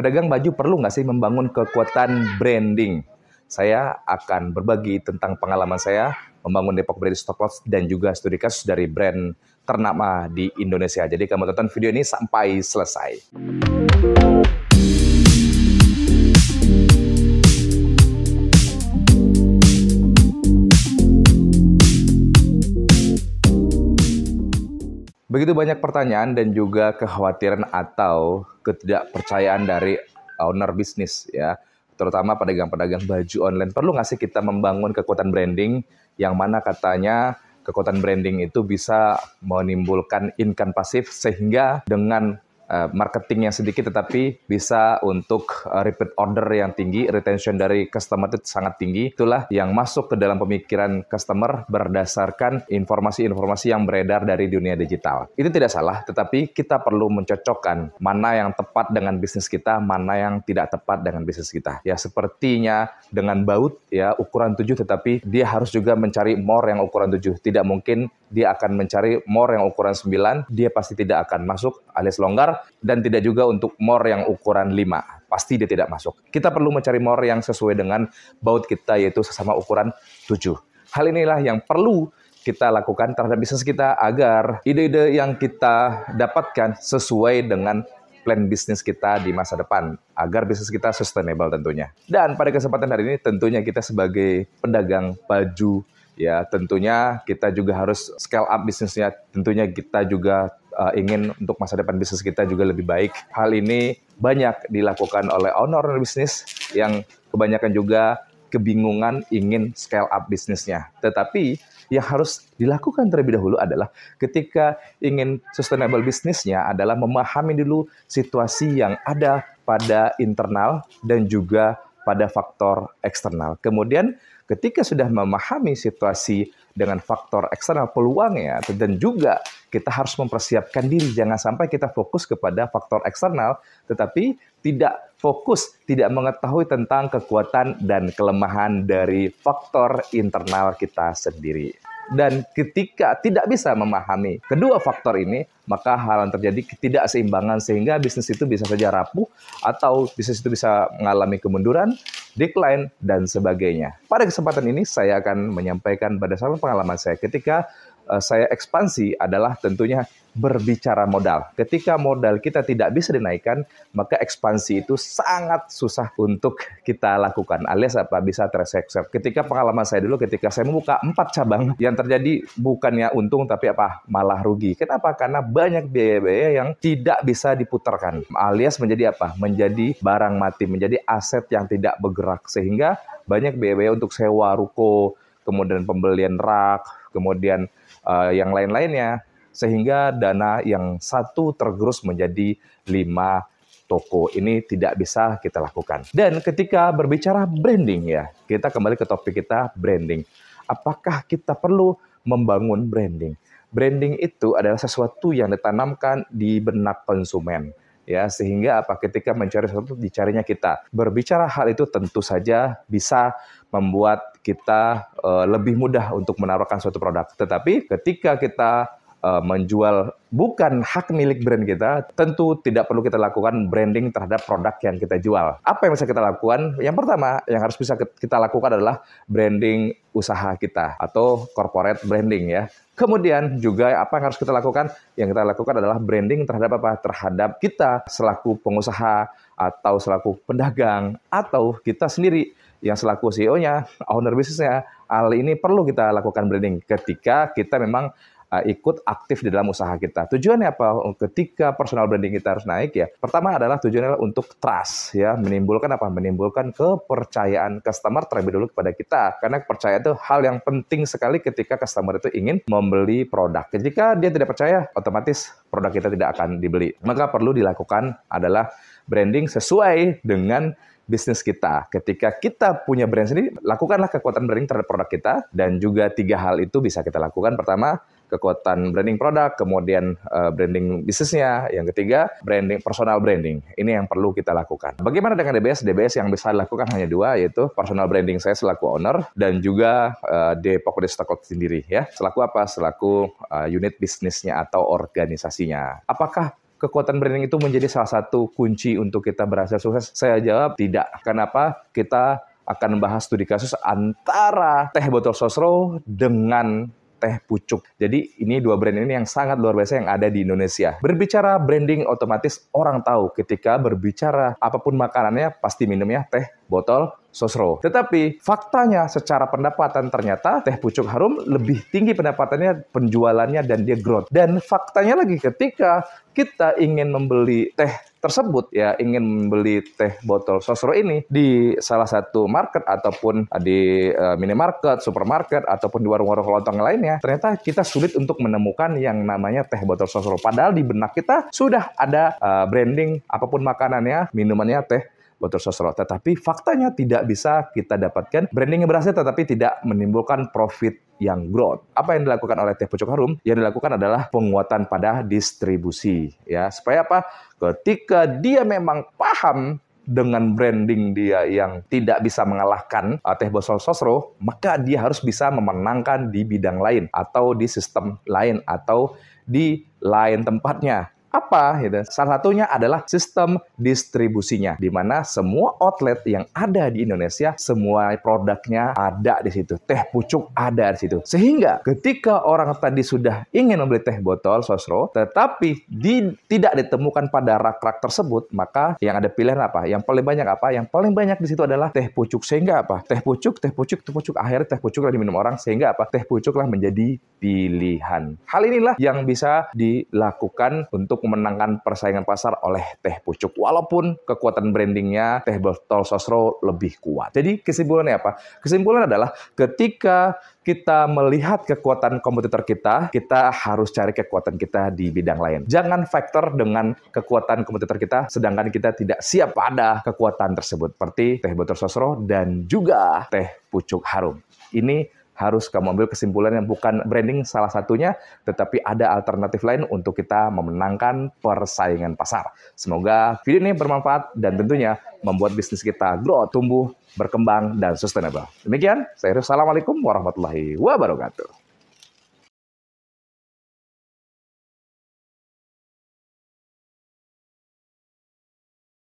Pedagang baju perlu nggak sih membangun kekuatan branding? Saya akan berbagi tentang pengalaman saya membangun Depok Brand Stock Loss dan juga studi kasus dari brand ternama di Indonesia. Jadi kamu tonton video ini sampai selesai. Begitu banyak pertanyaan dan juga kekhawatiran atau ketidakpercayaan dari owner bisnis ya, terutama pedagang-pedagang baju online. Perlu nggak sih kita membangun kekuatan branding yang mana katanya kekuatan branding itu bisa menimbulkan income pasif sehingga dengan marketing yang sedikit tetapi bisa untuk repeat order yang tinggi, retention dari customer itu sangat tinggi. Itulah yang masuk ke dalam pemikiran customer berdasarkan informasi-informasi yang beredar dari dunia digital. Itu tidak salah, tetapi kita perlu mencocokkan mana yang tepat dengan bisnis kita, mana yang tidak tepat dengan bisnis kita. Ya sepertinya dengan baut ya ukuran 7 tetapi dia harus juga mencari more yang ukuran 7. Tidak mungkin dia akan mencari more yang ukuran 9, dia pasti tidak akan masuk alias longgar, dan tidak juga untuk more yang ukuran 5. Pasti dia tidak masuk. Kita perlu mencari more yang sesuai dengan baut kita, yaitu sesama ukuran 7. Hal inilah yang perlu kita lakukan terhadap bisnis kita agar ide-ide yang kita dapatkan sesuai dengan plan bisnis kita di masa depan, agar bisnis kita sustainable tentunya. Dan pada kesempatan hari ini tentunya kita sebagai pedagang baju, ya tentunya kita juga harus scale up bisnisnya. Tentunya kita juga ingin untuk masa depan bisnis kita juga lebih baik. Hal ini banyak dilakukan oleh owner bisnis yang kebanyakan juga kebingungan ingin scale up bisnisnya. Tetapi yang harus dilakukan terlebih dahulu adalah ketika ingin sustainable bisnisnya adalah memahami dulu situasi yang ada pada internal dan juga pada faktor eksternal. Kemudian ketika sudah memahami situasi dengan faktor eksternal peluangnya dan juga kita harus mempersiapkan diri, jangan sampai kita fokus kepada faktor eksternal tetapi tidak fokus, tidak mengetahui tentang kekuatan dan kelemahan dari faktor internal kita sendiri. Dan ketika tidak bisa memahami kedua faktor ini, maka hal yang terjadi ketidakseimbangan sehingga bisnis itu bisa saja rapuh atau bisnis itu bisa mengalami kemunduran, decline, dan sebagainya. Pada kesempatan ini saya akan menyampaikan berdasarkan pengalaman saya ketika saya ekspansi adalah tentunya berbicara modal. Ketika modal kita tidak bisa dinaikkan, maka ekspansi itu sangat susah untuk kita lakukan. Alias apa? Bisa tersekser. Ketika pengalaman saya dulu, ketika saya membuka 4 cabang, yang terjadi bukannya untung, tapi apa? Malah rugi. Kenapa? Karena banyak biaya-biaya yang tidak bisa diputarkan. Alias menjadi apa? Menjadi barang mati, menjadi aset yang tidak bergerak. Sehingga banyak biaya-biaya untuk sewa ruko, kemudian pembelian rak, kemudian yang lain-lainnya, sehingga dana yang satu tergerus menjadi 5 toko. Ini tidak bisa kita lakukan. Dan ketika berbicara branding ya, kita kembali ke topik kita, branding. Apakah kita perlu membangun branding? Branding itu adalah sesuatu yang ditanamkan di benak konsumen. Ya, sehingga apa? Ketika mencari sesuatu dicarinya kita. Berbicara hal itu tentu saja bisa membuat kita lebih mudah untuk menawarkan suatu produk. Tetapi ketika kita menjual bukan hak milik brand kita, tentu tidak perlu kita lakukan branding terhadap produk yang kita jual. Apa yang bisa kita lakukan? Yang pertama, yang harus bisa kita lakukan adalah branding usaha kita atau corporate branding ya. Kemudian juga apa yang harus kita lakukan? Yang kita lakukan adalah branding terhadap apa? Terhadap kita selaku pengusaha atau selaku pedagang atau kita sendiri yang selaku CEO-nya, owner bisnisnya. Hal ini perlu kita lakukan branding ketika kita memang ikut aktif di dalam usaha kita. Tujuannya apa? Ketika personal branding kita harus naik ya. Pertama adalah tujuannya untuk trust ya, menimbulkan apa? Menimbulkan kepercayaan customer terlebih dulu kepada kita. Karena kepercayaan itu hal yang penting sekali ketika customer itu ingin membeli produk. Ketika dia tidak percaya, otomatis produk kita tidak akan dibeli. Maka perlu dilakukan adalah branding sesuai dengan bisnis kita. Ketika kita punya brand sendiri, lakukanlah kekuatan branding terhadap produk kita dan juga 3 hal itu bisa kita lakukan. Pertama, kekuatan branding produk, kemudian branding bisnisnya, yang ketiga branding personal branding. Ini yang perlu kita lakukan. Bagaimana dengan DBS? DBS yang bisa dilakukan hanya 2, yaitu personal branding saya selaku owner dan juga Depok Brand Stock Loss sendiri ya. Selaku apa? Selaku unit bisnisnya atau organisasinya. Apakah kekuatan branding itu menjadi salah satu kunci untuk kita berhasil sukses? Saya jawab tidak. Kenapa? Kita akan membahas studi kasus antara teh botol sosro dengan teh pucuk. Jadi ini dua brand ini yang sangat luar biasa yang ada di Indonesia. Berbicara branding otomatis orang tahu ketika berbicara apapun makanannya pasti minumnya teh botol sosro. Tetapi faktanya secara pendapatan ternyata teh pucuk harum lebih tinggi pendapatannya, penjualannya, dan dia growth. Dan faktanya lagi ketika kita ingin membeli teh tersebut, ya ingin membeli teh botol sosro ini di salah satu market ataupun di minimarket, supermarket, ataupun di warung-warung kelontong lainnya, ternyata kita sulit untuk menemukan yang namanya teh botol sosro. Padahal di benak kita sudah ada branding apapun makanannya, minumannya teh botol sosro. Tetapi faktanya tidak bisa kita dapatkan branding yang berhasil tetapi tidak menimbulkan profit yang growth. Apa yang dilakukan oleh teh pucuk harum? Yang dilakukan adalah penguatan pada distribusi. Ya, supaya apa? Ketika dia memang paham dengan branding dia yang tidak bisa mengalahkan teh botol sosro, maka dia harus bisa memenangkan di bidang lain atau di sistem lain atau di lain tempatnya. Apa? Salah satunya adalah sistem distribusinya, di mana semua outlet yang ada di Indonesia, semua produknya ada di situ. Teh pucuk ada di situ. Sehingga ketika orang tadi sudah ingin membeli teh botol sosro, tetapi tidak ditemukan pada rak-rak tersebut, maka yang ada pilihan apa? Yang paling banyak apa? Yang paling banyak di situ adalah teh pucuk. Sehingga apa? Teh pucuk. Akhirnya teh pucuklah diminum orang. Sehingga apa? Teh pucuklah menjadi pilihan. Hal inilah yang bisa dilakukan untuk memenangkan persaingan pasar oleh teh pucuk. Walaupun kekuatan brandingnya teh botol sosro lebih kuat. Jadi kesimpulannya apa? Kesimpulan adalah ketika kita melihat kekuatan kompetitor kita harus cari kekuatan kita di bidang lain. Jangan faktor dengan kekuatan kompetitor kita, sedangkan kita tidak siap pada kekuatan tersebut. Seperti teh botol sosro dan juga teh pucuk harum. Ini harus kamu ambil kesimpulan yang bukan branding salah satunya, tetapi ada alternatif lain untuk kita memenangkan persaingan pasar. Semoga video ini bermanfaat dan tentunya membuat bisnis kita grow, tumbuh, berkembang, dan sustainable. Demikian, saya Heru. Assalamualaikum warahmatullahi wabarakatuh.